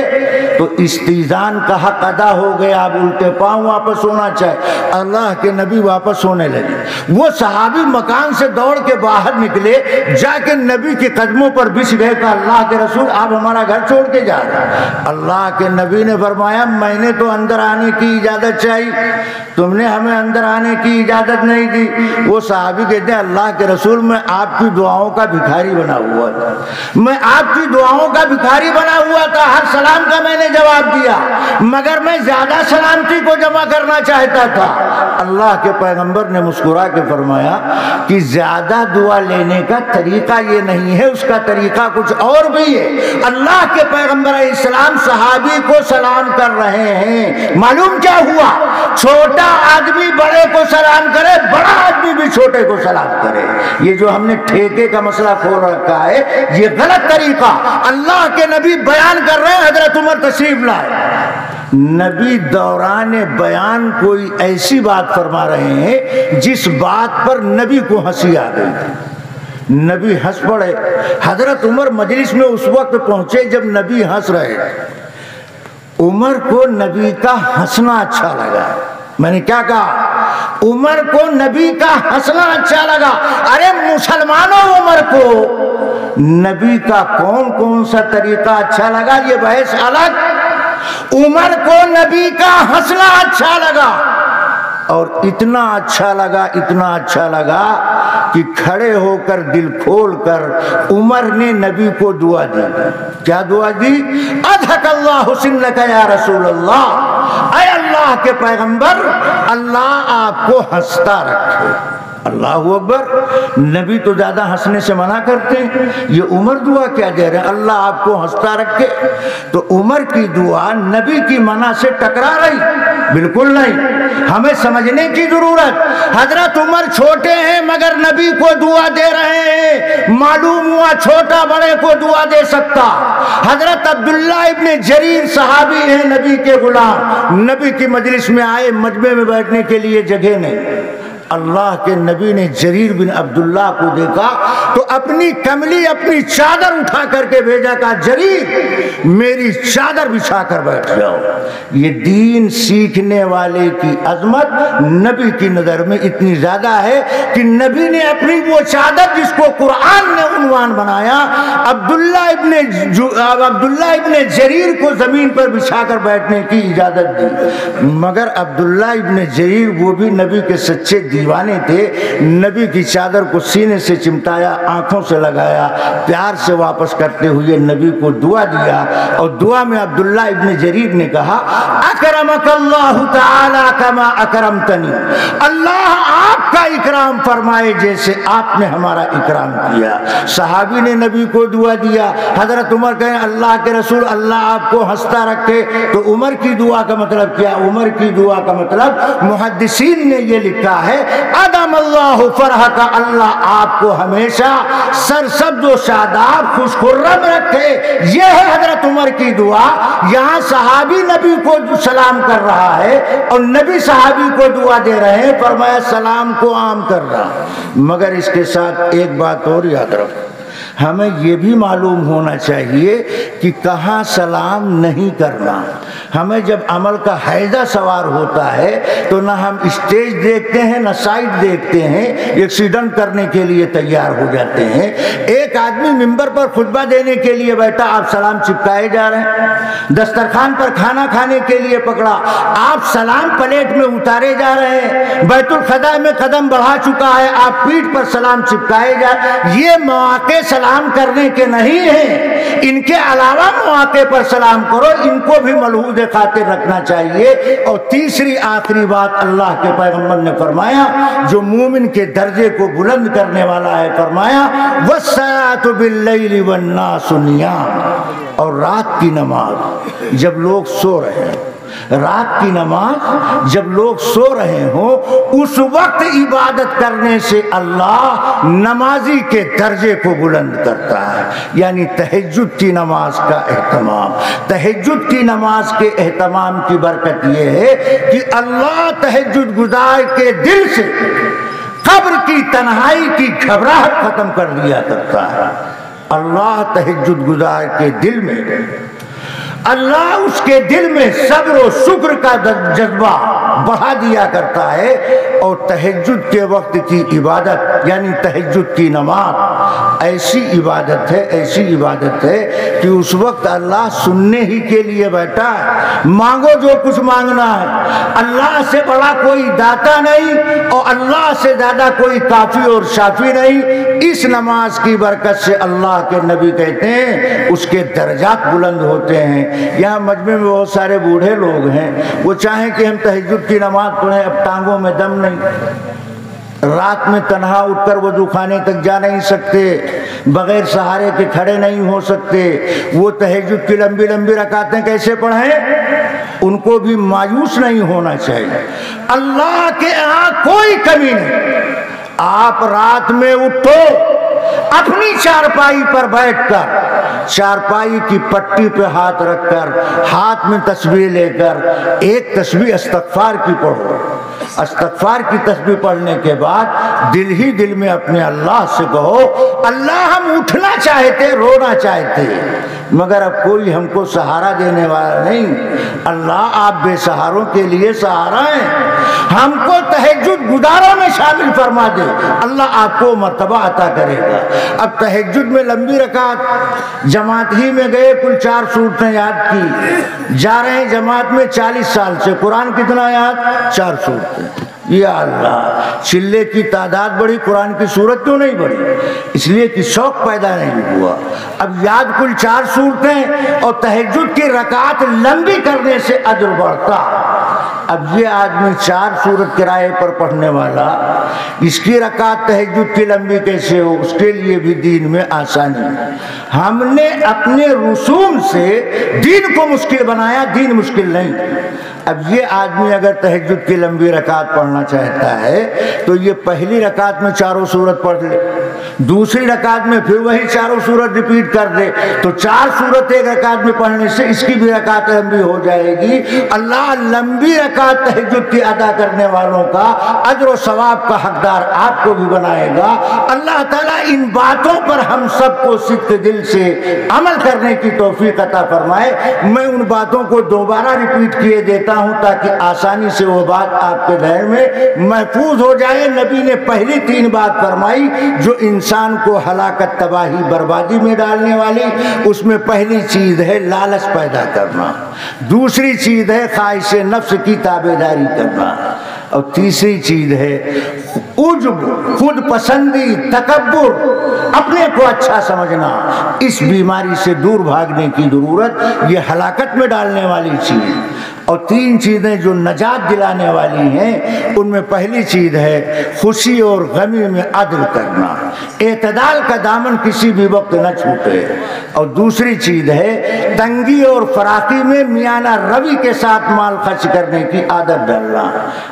تو استئذان کا حق ادا ہو گیا۔ اب الٹے پاؤں واپس ہونا چاہے۔ اللہ کے نبی واپس ہونے لگے۔ وہ صحابی مکان سے دوڑ کے باہر نکلے، جا کے نبی کے قدموں پر بچھ گئے کہ اللہ کے رسول آپ ہمارا گھر چھوڑ کے جا رہے ہیں۔ اللہ کے نبی نے فرمایا میں نے تو اندر آنے کی اجازت چاہی، تم نے ہمیں اندر آنے کی اجازت نہیں دی۔ وہ صحابی کہتے ہیں اللہ کے رسول میں آپ کی دعاؤں کا بھکاری بنا ہوا تھا، میں آپ کی دعاؤں کا بھکاری بنا ہوا تھا۔ ہر سلام کا میں نے جواب دیا، مگر میں زیادہ سلامتی کو جمع کرنا چاہتا تھا۔ اللہ کے پیغمبر نے مسکرا کے فرمایا کہ زیادہ دعا لینے کا طریقہ یہ نہیں ہے، اس کا طریقہ کچھ اور بھی ہے۔ اللہ کے پیغمبر علیہ السلام صحابی کو سلام کر رہے ہیں، معلوم کیا ہوا؟ چھوٹا آدمی بڑے کو سلام کرے، بڑا آدمی آدمی بھی چھوٹے کو سلام کرے۔ یہ جو ہم نے ٹھیکے کا مسئلہ کھول رکھا ہے یہ غلط طریقہ اللہ کے نبی بیان کر رہے ہیں۔ حضرت عمر تشریف لائے، نبی دوران بیان کوئی ایسی بات فرما رہے ہیں جس بات پر نبی کو ہنسی آ گئی، نبی ہنس پڑے۔ حضرت عمر مجلس میں اس وقت پہنچے جب نبی ہنس رہے، عمر کو نبی کا ہنسنا اچھا لگا۔ میں نے کیا کہا؟ عمر کو نبی کا ہنسنا اچھا لگا۔ ارے مسلمانوں، عمر کو نبی کا کون کون سا طریقہ اچھا لگا یہ بحث الگ، عمر کو نبی کا ہنسنا اچھا لگا، اور اتنا اچھا لگا، اتنا اچھا لگا کہ کھڑے ہو کر دل کھول کر عمر نے نبی کو دعا دی۔ کیا دعا دی؟ اضحک اللہ سنک یا رسول اللہ، اے اللہ کے پیغمبر، اللہ آپ کو ہنستا رکھے۔ اللہ اکبر۔ نبی تو زیادہ ہنسنے سے منع کرتے ہیں، یہ عمر دعا کیا دے رہے ہیں؟ اللہ آپ کو ہنستا رکھے۔ تو عمر کی دعا نبی کی منع سے ٹکرا رہی؟ بالکل نہیں۔ ہمیں سمجھنے کی ضرورت، حضرت عمر چھوٹے ہیں مگر نبی کو دعا دے رہے ہیں۔ معلوم ہوا چھوٹا بڑے کو دعا دے سکتا۔ حضرت عبداللہ ابن جریر صحابی ہیں، نبی کے غلام، نبی کی مجلس میں آئے، مجمع میں بیٹھنے کے لیے جگہ نہیں۔ اللہ کے نبی نے جریر بن عبداللہ کو دیکھا تو اپنی کملی، اپنی چادر اٹھا کر کے بھیجا، کہا جریر میری چادر بچھا کر بیٹھ جاؤ۔ یہ دین سیکھنے والے کی عظمت نبی کی نظر میں اتنی زیادہ ہے کہ نبی نے اپنی وہ چادر جس کو قرآن نے عنوان بنایا، عبداللہ ابن جریر کو زمین پر بچھا کر بیٹھنے کی اجازت دی۔ مگر عبداللہ ابن جریر وہ بھی نبی کے سچے دیوانے تھے، نبی کی چادر کو سینے سے چمٹایا، آنکھوں سے لگایا، پیار سے واپس کرتے ہوئے نبی کو دعا دیا، اور دعا میں عبداللہ ابن جریر نے کہا اکرمک اللہ تعالی کما اکرمتنی، اللہ آپ کا اکرام فرمائے جیسے آپ نے ہمارا اکرام کیا۔ صحابی نے نبی کو دعا دیا، حضرت عمر کہیں اللہ کے رسول اللہ آپ کو ہنستا رکھے، تو عمر کی دعا کا مطلب کیا؟ عمر کی دعا کا مطلب محدثین نے یہ لکھا ہے ادم اللہ فرح کا، اللہ آپ کو ہمیشہ سرسبز و شاداب خوش خرم رکھے۔ یہ ہے حضرت عمر کی دعا۔ یہاں صحابی نبی کو سلام کر رہا ہے اور نبی صحابی کو دعا دے رہے ہیں، فرمایا سلام کو عام کر رہا۔ مگر اس کے ساتھ ایک بات اور یاد رکھو، ہمیں یہ بھی معلوم ہونا چاہیے کہ کہاں سلام نہیں کرنا۔ ہمیں جب عمل کا حیضہ سوار ہوتا ہے تو نہ ہم اسٹیج دیکھتے ہیں نہ سائڈ دیکھتے ہیں، ایکسیڈنٹ کرنے کے لیے تیار ہو جاتے ہیں۔ ایک آدمی ممبر پر خطبہ دینے کے لیے بیٹھا، آپ سلام چپکائے جا رہے ہیں۔ دسترخوان پر کھانا کھانے کے لیے پکڑا، آپ سلام پلیٹ میں اتارے جا رہے ہیں۔ بیت الخلاء میں قدم بڑھا چکا ہے، آپ پیٹھ پر سلام چپکائے جا رہے ہیں۔ یہ مواقع سلام کرنے کے نہیں ہیں، ان کے علاوہ مواقع پر سلام کرو، ان کو بھی ملحوظ خاطر رکھنا چاہیے۔ اور تیسری آخری بات اللہ کے پیغمبر نے فرمایا جو مومن کے درجے کو بلند کرنے والا ہے، فرمایا وَالصَّلَاةُ بِاللَّيْلِ وَالنَّاسُ نِيَامٌ، اور رات کی نماز جب لوگ سو رہے ہیں، رات کی نماز جب لوگ سو رہے ہوں اس وقت عبادت کرنے سے اللہ نمازی کے درجے کو بلند کرتا ہے۔ یعنی تہجد کی نماز کا اہتمام، تہجد کی نماز کے اہتمام کی برکت یہ ہے کہ اللہ تہجد گزار کے دل سے قبر کی تنہائی کی گھبراہٹ ختم کر دیا کرتا ہے۔ اللہ تہجد گزار کے دل میں، اللہ اس کے دل میں صبر و شکر کا جذبہ بڑھا دیا کرتا ہے۔ اور تہجد کے وقت کی عبادت یعنی تہجد کی نماز ایسی عبادت ہے، ایسی عبادت ہے کہ اس وقت اللہ سننے ہی کے لیے بیٹھا ہے۔ مانگو جو کچھ مانگنا ہے، اللہ سے بڑا کوئی داتا نہیں اور اللہ سے زیادہ کوئی کافی اور شافی نہیں۔ اس نماز کی برکت سے اللہ کے نبی کہتے ہیں اس کے درجات بلند ہوتے ہیں۔ یہاں مجمع میں بہت سارے بوڑھے لوگ ہیں، وہ چاہیں کہ ہم تہجد کی نماز پڑھیں، اب ٹانگوں میں دم نہیں، رات میں تنہا اٹھ کر وضو خانے تک جا نہیں سکتے، بغیر سہارے کے کھڑے نہیں ہو سکتے، وہ تہجد کی لمبی لمبی رکعتیں کیسے پڑھیں؟ ان کو بھی مایوس نہیں ہونا چاہیے۔ اللہ کے یہاں کوئی کمی نہیں، آپ رات میں اٹھو اپنی چارپائی پر بیٹھ کر، چارپائی کی پٹی پہ ہاتھ رکھ کر، ہاتھ میں تسبیح لے کر ایک تسبیح استغفار کی پڑھو۔ استغفار کی تسبیح پڑھنے کے بعد دل ہی دل میں اپنے اللہ سے کہو، اللہ ہم اٹھنا چاہتے، رونا چاہتے، مگر اب کوئی ہم کو سہارا دینے والا نہیں۔ اللہ آپ بے سہاروں کے لیے سہارا ہیں، ہم کو تہجد گزاروں میں شامل فرما دے، اللہ آپ کو مرتبہ عطا کرے گا۔ اب تہجد میں لمبی رکعت، جماعت ہی میں گئے، کل 4 سورتیں یاد کی، جا رہے ہیں جماعت میں 40 سال سے، قرآن کتنا یاد؟ 4 سورتیں۔ یا اللہ، چلے کی تعداد بڑھی، قرآن کی سورت کیوں نہیں بڑھی؟ اس لیے کہ شوق پیدا نہیں ہوا۔ اب یاد کل 4 سورتیں اور تہجد کی رکعت لمبی کرنے سے اجر بڑھتا۔ اب یہ آدمی 4 سورت کرائے پر پڑھنے والا، اس کی رکعت تہجد کی لمبی کیسے ہو؟ اس کے لیے بھی دین میں آسانی۔ ہم نے اپنے رسوم سے دین کو مشکل بنایا، دین مشکل نہیں۔ اب یہ آدمی اگر تہجد کی لمبی رکعت پڑھنا چاہتا ہے تو یہ پہلی رکعت میں 4 سورت پڑھ لے، دوسری رکعت میں پھر وہی 4 سورت ریپیٹ کر دے، تو 4 سورت ایک رکعت میں پڑھنے سے اس کی بھی رکعت لمبی ہو جائے گی۔ اللہ لمبی رکعت تہجد کی ادا کرنے والوں کا اجر و ثواب کا حقدار آپ کو بھی بنائے گا۔ اللہ تعالیٰ ان باتوں پر ہم سب کو صدق دل سے عمل کرنے کی توفیق عطا فرمائے۔ میں ان باتوں کو دوبارہ ریپیٹ کیے دیتا ہوں تاکہ آسانی سے وہ بات آپ کے ذہن میں محفوظ ہو جائے۔ نبی نے پہلی 3 بات فرمائی جو انسان کو ہلاکت، تباہی، بربادی میں ڈالنے والی، اس میں پہلی چیز ہے لالچ پیدا کرنا، دوسری چیز ہے خواہش نفس کی تابعداری کرنا، اور تیسری چیز ہے عجب، خود پسندی، تکبر، اپنے کو اچھا سمجھنا۔ اس بیماری سے دور بھاگنے کی ضرورت، یہ ہلاکت میں ڈالنے والی چیز۔ اور 3 چیزیں جو نجات دلانے والی ہیں، ان میں پہلی چیز ہے خوشی اور غمی میں عدل کرنا، اعتدال کا دامن کسی بھی وقت نہ چھوٹے، اور دوسری چیز ہے تنگی اور فراخی میں میانہ روی کے ساتھ مال خرچ کرنے کی عادت ڈالنا،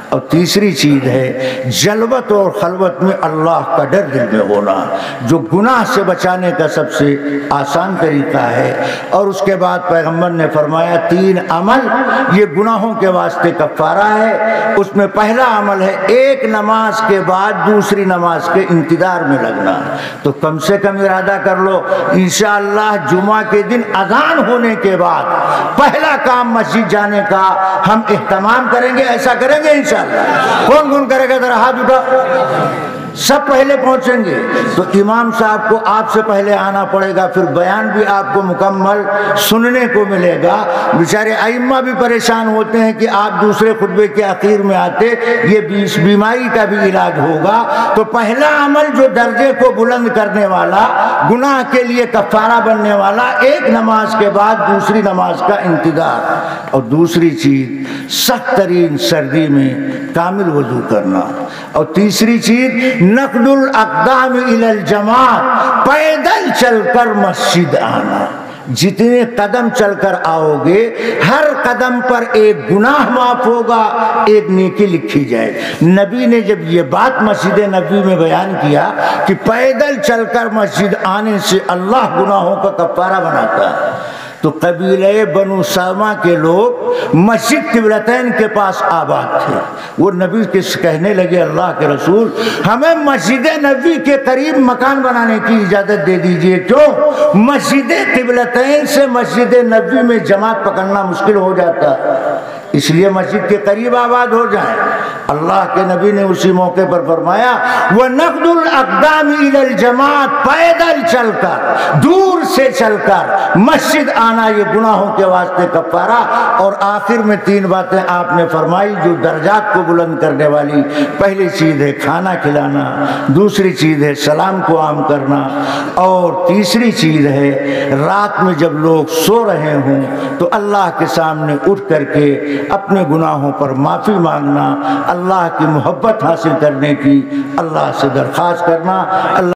اور تیسری چیز ہے جلوت اور خلوت میں اللہ کا ڈر دل میں ہونا، جو گناہ سے بچانے کا سب سے آسان طریقہ ہے۔ اور اس کے بعد پیغمبر نے فرمایا 3 عمل یہ گناہوں کے واسطے کفارہ ہے۔ اس میں پہلا عمل ہے ایک نماز کے بعد دوسری نماز کے انتظار میں لگنا، تو کم سے کم ارادہ کر لو انشاءاللہ جمعہ کے دن اذان ہونے کے بعد پہلا کام مسجد جانے کا ہم اہتمام کریں گے، ایسا کریں گے انشاءاللہ؟ کون کرے گا؟ ذرا ہاتھ اٹھا۔ سب پہلے پہنچیں گے تو امام صاحب کو آپ سے پہلے آنا پڑے گا، پھر بیان بھی آپ کو مکمل سننے کو ملے گا۔ بیچارے ائمہ بھی پریشان ہوتے ہیں کہ آپ دوسرے خطبے کے اخیر میں آتے، یہ بیماری کا بھی علاج ہوگا۔ تو پہلا عمل جو درجے کو بلند کرنے والا، گناہ کے لیے کفارہ بننے والا، ایک نماز کے بعد دوسری نماز کا انتظار، اور دوسری چیز سخت ترین سردی میں کامل وضو کرنا، اور تیسری چیز نقد الاقدام الی الجماعت، پیدل چل کر مسجد آنا۔ جتنے قدم چل کر آؤ گے ہر قدم پر ایک گناہ معاف ہوگا، ایک نیکی لکھی جائے۔ نبی نے جب یہ بات مسجد نبوی میں بیان کیا کہ پیدل چل کر مسجد آنے سے اللہ گناہوں کا کفارہ بناتا ہے، تو قبیلہ بنو سلمہ کے لوگ مسجد قبلتین کے پاس آباد تھے۔ وہ نبی کے کہنے لگے اللہ کے رسول ہمیں مسجد نبوی کے قریب مکان بنانے کی اجازت دے دیجئے۔ کیوں؟ مسجد قبلتین سے مسجد نبوی میں جماعت پکڑنا مشکل ہو جاتا ہے، اس لیے مسجد کے قریب آباد ہو جائیں۔ اللہ کے نبی نے اسی موقع پر فرمایا وَنَقْدُ الْأَقْدَامِ إِلَى الْجَمَاعَةِ، پیدل چل کر، دور سے چل کر مسجد آنا یہ گناہوں کے واسطے کفارہ۔ اور آخر میں 3 باتیں آپ نے فرمائی جو درجات کو بلند کرنے والی۔ پہلی چیز ہے کھانا کھلانا، دوسری چیز ہے سلام کو عام کرنا، اور تیسری چیز ہے رات میں جب لوگ سو رہے ہوں تو اللہ کے سامنے اٹھ کر کے اپنے گناہوں پر معافی مانگنا، اللہ کی محبت حاصل کرنے کی اللہ سے درخواست کرنا۔ اللہ